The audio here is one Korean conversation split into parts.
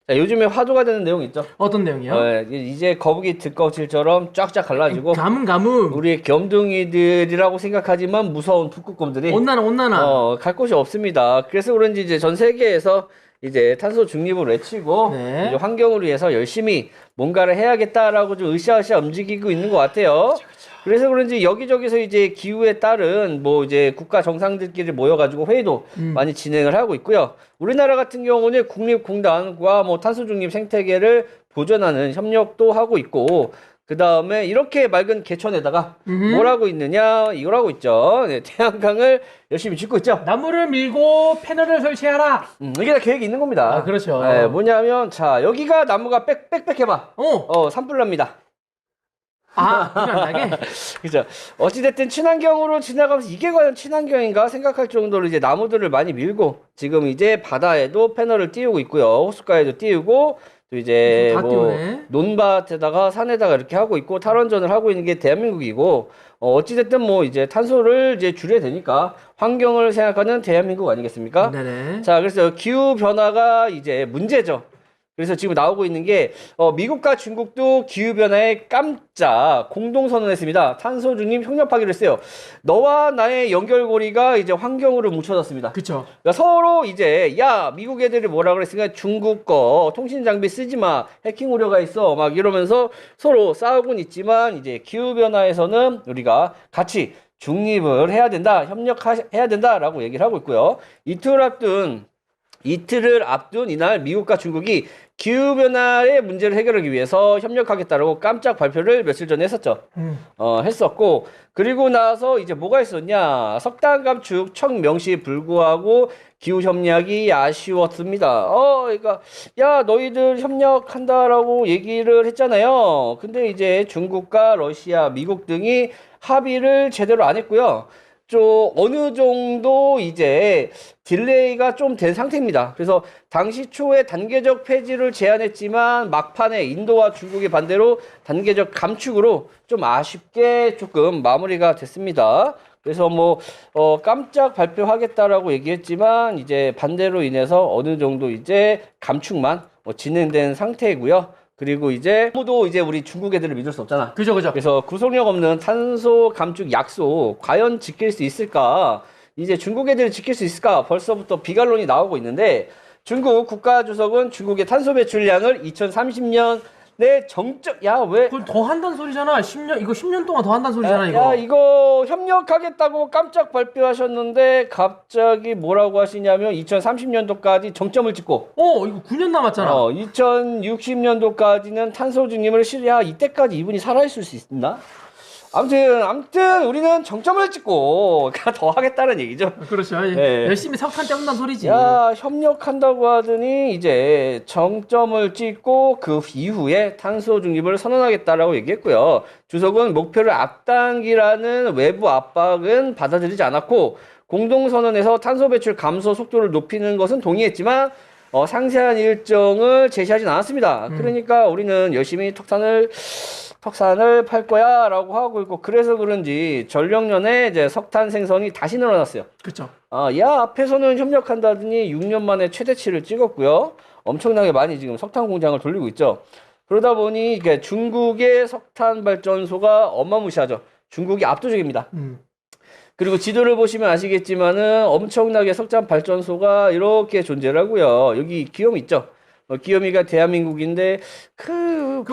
자, 요즘에 화두가 되는 내용 있죠? 어떤 내용이요? 이제 거북이 등껍질처럼 쫙쫙 갈라지고 가뭄. 우리 겸둥이들이라고 생각하지만 무서운 북극곰들이 온난화. 갈 곳이 없습니다. 그래서 그런지 이제 전 세계에서 이제 탄소 중립을 외치고 네. 이제 환경을 위해서 열심히 뭔가를 해야겠다라고 좀 으쌰으쌰 움직이고 있는 것 같아요. 그래서 그런지 여기저기서 이제 기후에 따른 뭐 이제 국가 정상들끼리 모여가지고 회의도 많이 진행을 하고 있고요. 우리나라 같은 경우는 국립공단과 뭐 탄소 중립 생태계를 보존하는 협력도 하고 있고, 그 다음에 이렇게 맑은 개천에다가 뭘 하고 있느냐, 이걸 하고 있죠. 네, 태양광을 열심히 짓고 있죠. 나무를 밀고 패널을 설치하라. 이게 다 계획이 있는 겁니다. 아, 그렇죠. 뭐냐면, 자, 여기가 나무가 빽빽 해봐. 산불 납니다. 불이 안 나게? 그죠. 어찌됐든 친환경으로 지나가면서 이게 과연 친환경인가 생각할 정도로 이제 나무들을 많이 밀고 지금 이제 바다에도 패널을 띄우고 있고요. 호숫가에도 띄우고 또 이제 다 뭐 띄우네. 논밭에다가 산에다가 이렇게 하고 있고 탈원전을 하고 있는 게 대한민국이고 어찌됐든 뭐 이제 탄소를 이제 줄여야 되니까 환경을 생각하는 대한민국 아니겠습니까? 네네. 자, 그래서 기후 변화가 이제 문제죠. 그래서 지금 나오고 있는 게 미국과 중국도 기후변화에 깜짝 공동선언했습니다. 탄소 중립 협력하기로 했어요. 너와 나의 연결고리가 이제 환경으로 뭉쳐졌습니다. 그쵸. 그러니까 서로 이제 야 미국 애들이 뭐라 그랬으니까 중국 거 통신 장비 쓰지 마, 해킹 우려가 있어 막 이러면서 서로 싸우곤 있지만 이제 기후변화에서는 우리가 같이 중립을 해야 된다, 협력해야 된다라고 얘기를 하고 있고요. 이틀을 앞둔 이날 미국과 중국이 기후변화의 문제를 해결하기 위해서 협력하겠다라고 깜짝 발표를 며칠 전에 했었죠. 했었고, 그리고 나서 이제 뭐가 있었냐. 석탄 감축 청명시 불구하고 기후협력이 아쉬웠습니다. 그러니까, 야, 너희들 협력한다라고 얘기를 했잖아요. 근데 이제 중국과 러시아, 미국 등이 합의를 제대로 안 했고요. 좀 어느 정도 이제 딜레이가 좀 된 상태입니다. 그래서 당시 초에 단계적 폐지를 제안했지만 막판에 인도와 중국의 반대로 단계적 감축으로 좀 아쉽게 조금 마무리가 됐습니다. 그래서 뭐 깜짝 발표하겠다라고 얘기했지만 이제 반대로 인해서 어느 정도 이제 감축만 진행된 상태이고요. 그리고 이제 아무도 이제 우리 중국 애들을 믿을 수 없잖아. 그죠. 그래서 구속력 없는 탄소 감축 약속 과연 지킬 수 있을까? 이제 중국 애들이 지킬 수 있을까? 벌써부터 비관론이 나오고 있는데 중국 국가주석은 중국의 탄소 배출량을 2030년에 왜? 그걸 더 한다는 소리잖아. 10년 동안 더 한다는 소리잖아, 이거. 야, 이거 협력하겠다고 깜짝 발표하셨는데 갑자기 뭐라고 하시냐면 2030년도까지 정점을 찍고 이거 9년 남았잖아. 2060년도까지는 탄소 중립을 이때까지 이분이 살아있을 수 있나? 아무튼 우리는 정점을 찍고 더 하겠다는 얘기죠. 그렇죠. 네. 열심히 석탄 떼온다는 소리지. 야, 협력한다고 하더니 이제 정점을 찍고 그 이후에 탄소 중립을 선언하겠다라고 얘기했고요. 주석은 목표를 앞당기라는 외부 압박은 받아들이지 않았고 공동선언에서 탄소 배출 감소 속도를 높이는 것은 동의했지만 상세한 일정을 제시하진 않았습니다. 그러니까 우리는 열심히 석탄을 팔 거야 라고 하고 있고, 그래서 그런지 전력년에 이제 석탄 생산이 다시 늘어났어요. 그쵸. 앞에서는 협력한다더니 6년 만에 최대치를 찍었고요. 엄청나게 많이 지금 석탄 공장을 돌리고 있죠. 그러다 보니 이게 중국의 석탄 발전소가 어마무시하죠. 중국이 압도적입니다. 그리고 지도를 보시면 아시겠지만은 엄청나게 석탄 발전소가 이렇게 존재를 하고요. 여기 기욤 있죠. 기욤이가 대한민국인데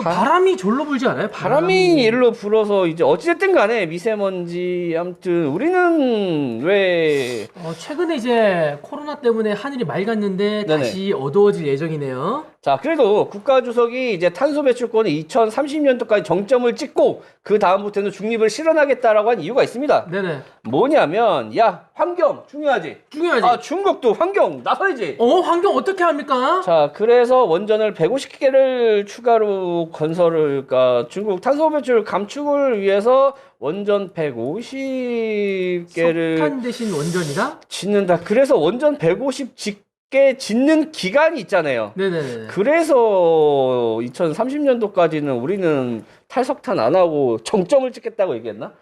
바람이 절로 불지 않아요? 바람이 일로 불어서 이제 어찌됐든 간에 미세먼지 아무튼 우리는 왜 최근에 이제 코로나 때문에 하늘이 맑았는데 네네. 다시 어두워질 예정이네요. 자, 그래도 국가주석이 이제 탄소 배출권을 2030년도까지 정점을 찍고 그 다음부터는 중립을 실현하겠다라고 한 이유가 있습니다. 네네. 뭐냐면 환경 중요하지. 중국도 환경 나서야지. 환경 어떻게 합니까? 자, 그래서 원전을 150개를 추가로 그러니까 중국 탄소 배출 감축을 위해서 원전 150개를 석탄 대신 원전이다? 짓는다. 그래서 원전 150개 짓는 기간이 있잖아요. 네네네. 그래서 2030년도까지는 우리는 탈석탄 안 하고 정점을 찍겠다고 얘기했나?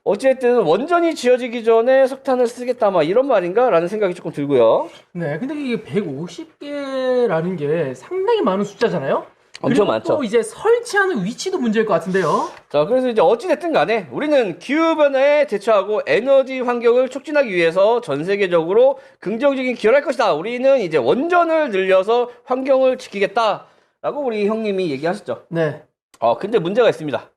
어쨌든 원전이 지어지기 전에 석탄을 쓰겠다 막 이런 말인가라는 생각이 조금 들고요. 네, 근데 이게 150개라는 게 상당히 많은 숫자잖아요. 엄청 그리고 많죠. 또 이제 설치하는 위치도 문제일 것 같은데요. 자, 그래서 이제 어찌됐든 간에 우리는 기후변화에 대처하고 에너지 환경을 촉진하기 위해서 전 세계적으로 긍정적인 기여를 할 것이다. 우리는 이제 원전을 늘려서 환경을 지키겠다라고 우리 형님이 얘기하셨죠. 네. 근데 문제가 있습니다.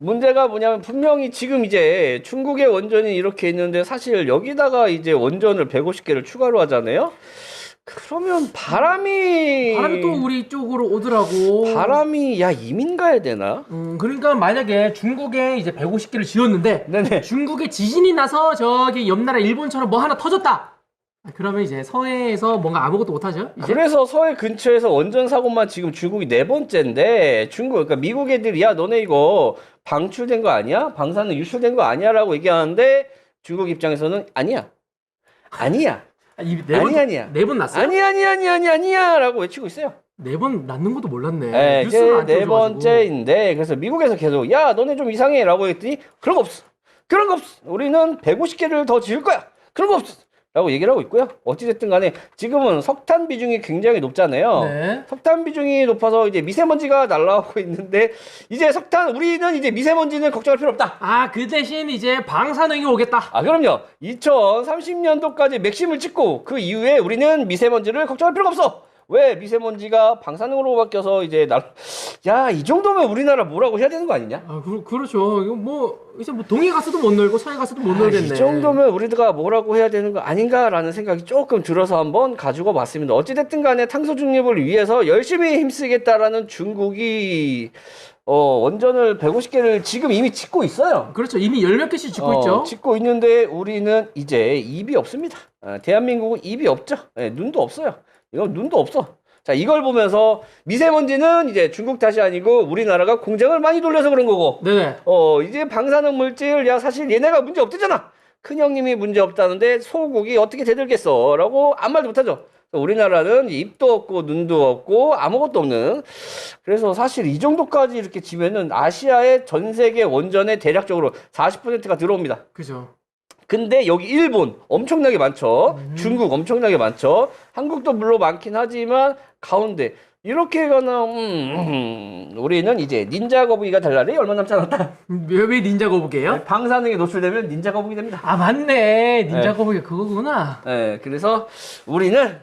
문제가 뭐냐면 분명히 지금 이제 중국의 원전이 이렇게 있는데 사실 여기다가 이제 원전을 150개를 추가로 하잖아요. 그러면 바람이 또 우리 쪽으로 오더라고. 바람이 야 이민 가야 되나? 그러니까 만약에 중국에 이제 150개를 지었는데 네네. 중국에 지진이 나서 저기 옆 나라 일본처럼 뭐 하나 터졌다. 그러면 이제 서해에서 뭔가 아무것도 못하죠. 이제? 그래서 서해 근처에서 원전 사고만 지금 중국이 4번째인데 중국 그러니까 미국 애들이 야 너네 이거 방출된 거 아니야? 방사능 유출된 거 아니야라고 얘기하는데 중국 입장에서는 아니야. 아니야. 아니야. 네 번 났어요? 아니야라고 외치고 있어요. 네 번 났는 것도 몰랐네. 네, 뉴스를 안 네 띄워줘가지고. 번째인데 그래서 미국에서 계속 야 너네 좀 이상해라고 했더니 그런 거 없어. 그런 거 없어. 우리는 150개를 더 지을 거야. 그런 거 없어. 라고 얘기를 하고 있고요. 어찌됐든 간에 지금은 석탄 비중이 굉장히 높잖아요. 네. 석탄 비중이 높아서 이제 미세먼지가 날라오고 있는데 이제 우리는 이제 미세먼지는 걱정할 필요 없다. 그 대신 이제 방사능이 오겠다. 그럼요. 2030년도까지 맥심을 찍고 그 이후에 우리는 미세먼지를 걱정할 필요가 없어. 왜 미세먼지가 방사능으로 바뀌어서 이제 이 정도면 우리나라 뭐라고 해야 되는 거 아니냐? 그렇죠. 이거 이제 동해 가서도 못 놀고 서해 가서도 못 놀겠네. 이 정도면 우리가 뭐라고 해야 되는 거 아닌가라는 생각이 조금 들어서 한번 가지고 봤습니다. 어찌됐든 간에 탄소 중립을 위해서 열심히 힘쓰겠다라는 중국이 원전을 150개를 지금 이미 짓고 있어요. 그렇죠. 이미 열 몇 개씩 짓고 있죠. 짓고 있는데 우리는 이제 입이 없습니다. 대한민국은 입이 없죠. 눈도 없어요. 이건 눈도 없어. 자, 이걸 보면서 미세먼지는 이제 중국 탓이 아니고 우리나라가 공장을 많이 돌려서 그런 거고. 네네. 이제 방사능 물질, 사실 얘네가 문제 없대잖아. 큰형님이 문제 없다는데 소국이 어떻게 대들겠어? 라고 아무 말도 못하죠. 우리나라는 입도 없고 눈도 없고 아무것도 없는. 그래서 사실 이 정도까지 이렇게 지면은 아시아의 전 세계 원전의 대략적으로 40%가 들어옵니다. 그죠. 근데 여기 일본 엄청나게 많죠. 중국 엄청나게 많죠. 한국도 물론 많긴 하지만 가운데 이렇게 가나 우리는 이제 닌자 거북이가 될 날이 얼마 남지 않았다. 왜 닌자 거북이에요? 방사능에 노출되면 닌자 거북이 됩니다. 맞네. 닌자 네. 거북이 그거구나. 그래서 우리는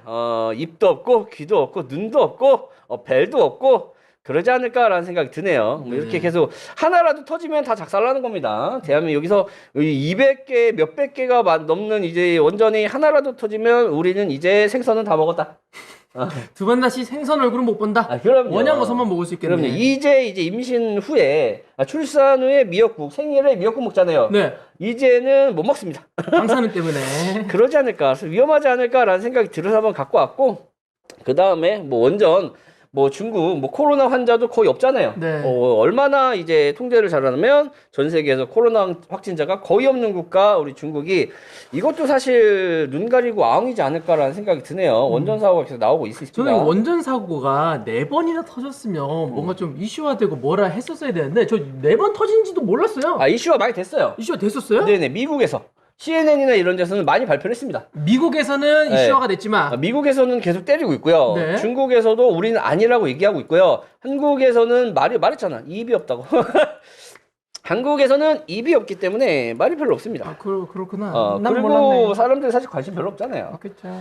입도 없고 귀도 없고 눈도 없고 벨도 없고 그러지 않을까라는 생각이 드네요. 이렇게 계속 하나라도 터지면 다 작살나는 겁니다. 대한민국 여기서 200개, 몇백 개가 넘는 이제 원전이 하나라도 터지면 우리는 이제 생선은 다 먹었다. 두 번 다시 생선 얼굴은 못 본다. 그럼요. 원양어선만 먹을 수 있겠네. 그럼요. 이제 임신 후에 출산 후에 미역국, 생일에 미역국 먹잖아요. 네. 이제는 못 먹습니다. 방사능 때문에. 그러지 않을까, 위험하지 않을까라는 생각이 들어서 한번 갖고 왔고, 그 다음에 원전. 중국 코로나 환자도 거의 없잖아요. 네. 얼마나 이제 통제를 잘하면 전 세계에서 코로나 확진자가 거의 없는 국가 우리 중국이 이것도 사실 눈 가리고 아웅이지 않을까라는 생각이 드네요. 원전 사고가 계속 나오고 있습니다. 저는 원전 사고가 4번이나 터졌으면 뭔가 좀 이슈화되고 뭐라 했었어야 되는데 저 4번 터진지도 몰랐어요. 이슈가 많이 됐어요. 이슈화 됐었어요? 네네, 미국에서. CNN이나 이런 데서는 많이 발표를 했습니다. 미국에서는 네. 이슈화가 됐지만 미국에서는 계속 때리고 있고요. 네. 중국에서도 우리는 아니라고 얘기하고 있고요. 한국에서는 말했잖아. 입이 없다고. 한국에서는 입이 없기 때문에 말이 별로 없습니다. 그렇구나. 난 그리고 몰랐네. 사람들이 사실 관심 별로 없잖아요. 그렇죠.